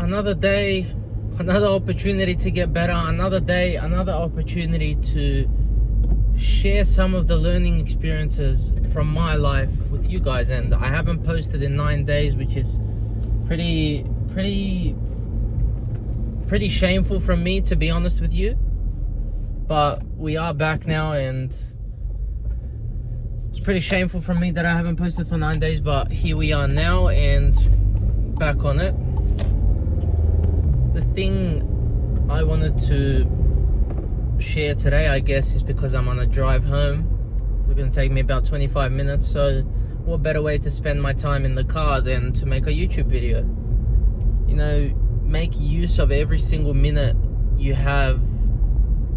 another day, another opportunity to get better, another day, another opportunity to share some of the learning experiences from my life with you guys. And I haven't posted in 9 days, which is pretty shameful from me, to be honest with you. But we are back now, and it's pretty shameful from me that I haven't posted for 9 days, but here we are now and back on it. The thing I wanted to share today, I guess, is because I'm on a drive home. It's going to take me about 25 minutes, so what better way to spend my time in the car than to make a YouTube video? You know, make use of every single minute you have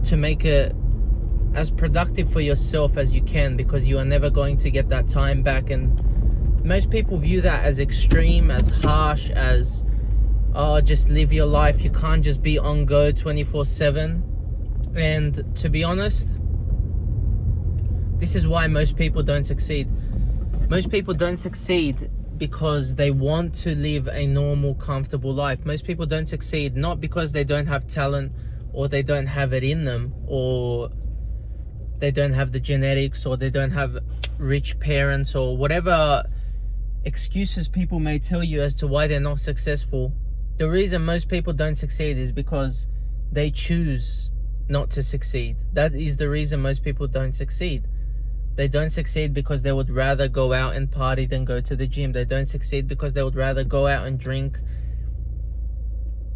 to make it as productive for yourself as you can, because you are never going to get that time back. And most people view that as extreme, as harsh, as, oh, just live your life. You can't just be on go 24/7. And to be honest, this is why most people don't succeed. Most people don't succeed because they want to live a normal, comfortable life. Most people don't succeed not because they don't have talent, or they don't have it in them, or they don't have the genetics, or they don't have rich parents, or whatever excuses people may tell you as to why they're not successful. The reason most people don't succeed is because they choose not to succeed. That is the reason most people don't succeed. They don't succeed because they would rather go out and party than go to the gym. They don't succeed because they would rather go out and drink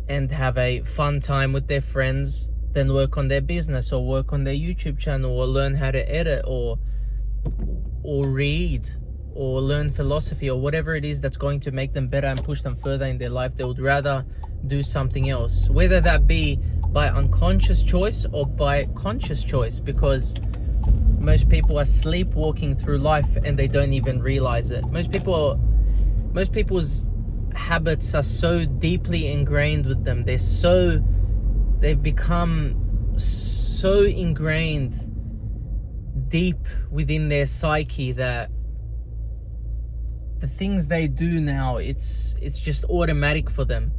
and have a fun time with their friends than work on their business, or work on their YouTube channel, or learn how to edit, or read, or learn philosophy, or whatever it is that's going to make them better and push them further in their life. They would rather do something else, whether that be by unconscious choice or by conscious choice, because most people are sleepwalking through life and they don't even realize it. Most people's habits are so deeply ingrained with them. They've become so ingrained deep within their psyche that the things they do now, it's just automatic for them.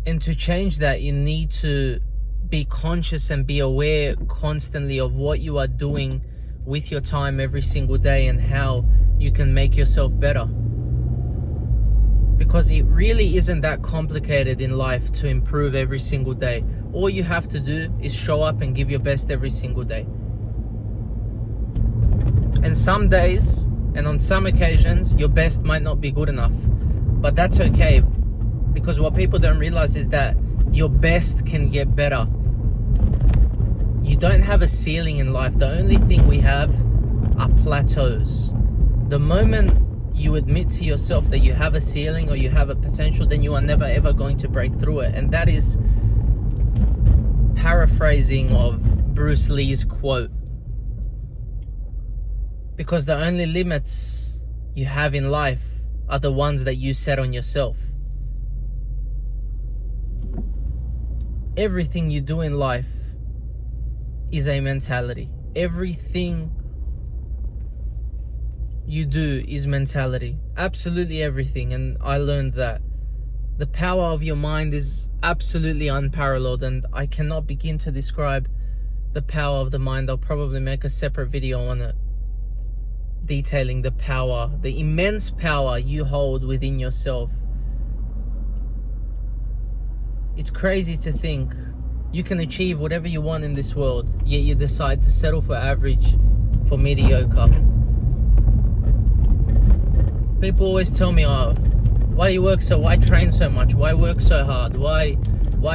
And to change that, you need to be conscious and be aware constantly of what you are doing with your time every single day, and how you can make yourself better. Because it really isn't that complicated in life to improve every single day. All you have to do is show up and give your best every single day. And some days, and on some occasions, your best might not be good enough. But that's okay. Because what people don't realize is that your best can get better. You don't have a ceiling in life. The only thing we have are plateaus. The moment you admit to yourself that you have a ceiling or you have a potential, then you are never ever going to break through it. And that is paraphrasing of Bruce Lee's quote. Because the only limits you have in life are the ones that you set on yourself. Everything you do in life is a mentality. Everything you do is mentality. Absolutely everything. And I learned that the power of your mind is absolutely unparalleled, and I cannot begin to describe the power of the mind. I'll probably make a separate video on it, detailing the power, the immense power you hold within yourself. It's crazy to think you can achieve whatever you want in this world, yet you decide to settle for average, for mediocre. People always tell me, oh, why train so much? Why work so hard? Why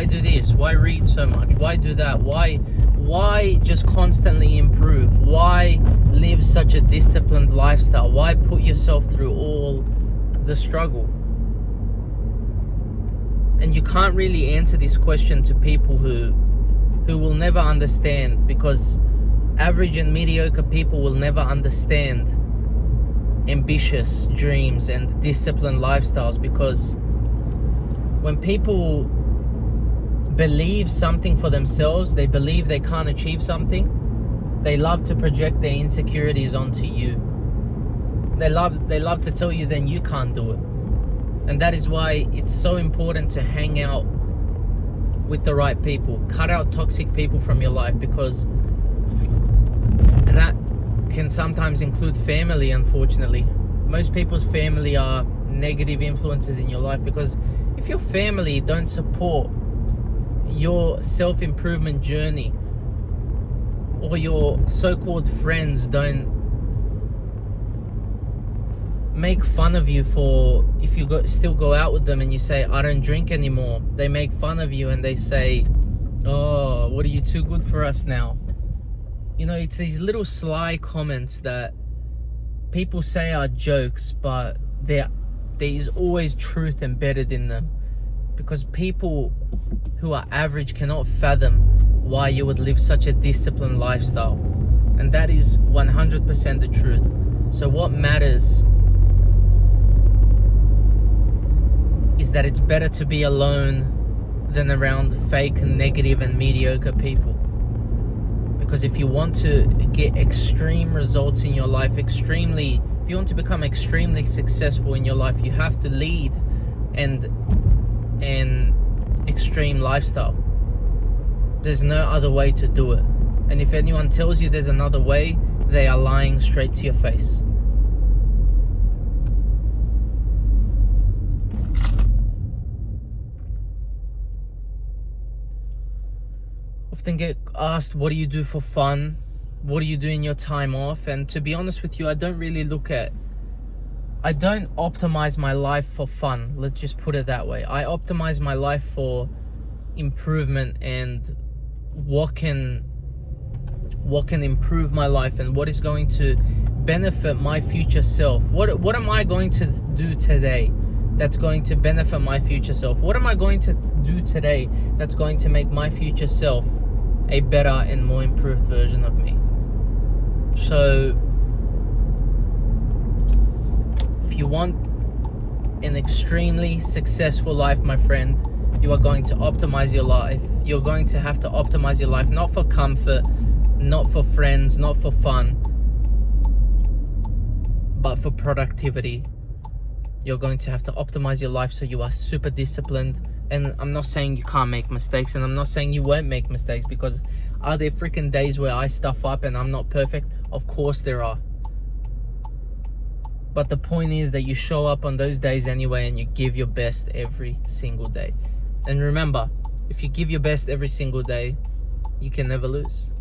do this? Why read so much? Why do that? Why just constantly improve? Why live such a disciplined lifestyle? Why put yourself through all the struggle? And you can't really answer this question to people who will never understand, because average and mediocre people will never understand ambitious dreams and disciplined lifestyles. Because when people believe something for themselves, they believe they can't achieve something, they love to project their insecurities onto you. They love to tell you then you can't do it. And that is why it's so important to hang out with the right people. Cut out toxic people from your life, because, and that can sometimes include family, unfortunately. Most people's family are negative influences in your life, because if your family don't support your self-improvement journey, or your so-called friends don't make fun of you for if you still go out with them and you say, I don't drink anymore, they make fun of you and they say, oh, what are you, too good for us now? You know, it's these little sly comments that people say are jokes, but there is always truth embedded in them, because people who are average cannot fathom why you would live such a disciplined lifestyle. And that is 100% the truth. So what matters is that it's better to be alone than around fake, negative, and mediocre people. Because if you want to get extreme results in your life, if you want to become extremely successful in your life, you have to lead an extreme lifestyle. There's no other way to do it. And if anyone tells you there's another way, they are lying straight to your face. Often get asked, what do you do for fun? What do you do in your time off? And to be honest with you, I don't optimize my life for fun. Let's just put it that way. I optimize my life for improvement and what can improve my life and what is going to benefit my future self. What am I going to do today that's going to benefit my future self? What am I going to do today that's going to make my future self a better and more improved version of me? So if you want an extremely successful life, my friend, you are going to optimize your life. You're going to have to optimize your life, not for comfort, not for friends, not for fun, but for productivity. You're going to have to optimize your life so you are super disciplined. And I'm not saying you can't make mistakes, and I'm not saying you won't make mistakes, because are there freaking days where I stuff up and I'm not perfect? Of course there are. But the point is that you show up on those days anyway, and you give your best every single day. And remember, if you give your best every single day, you can never lose.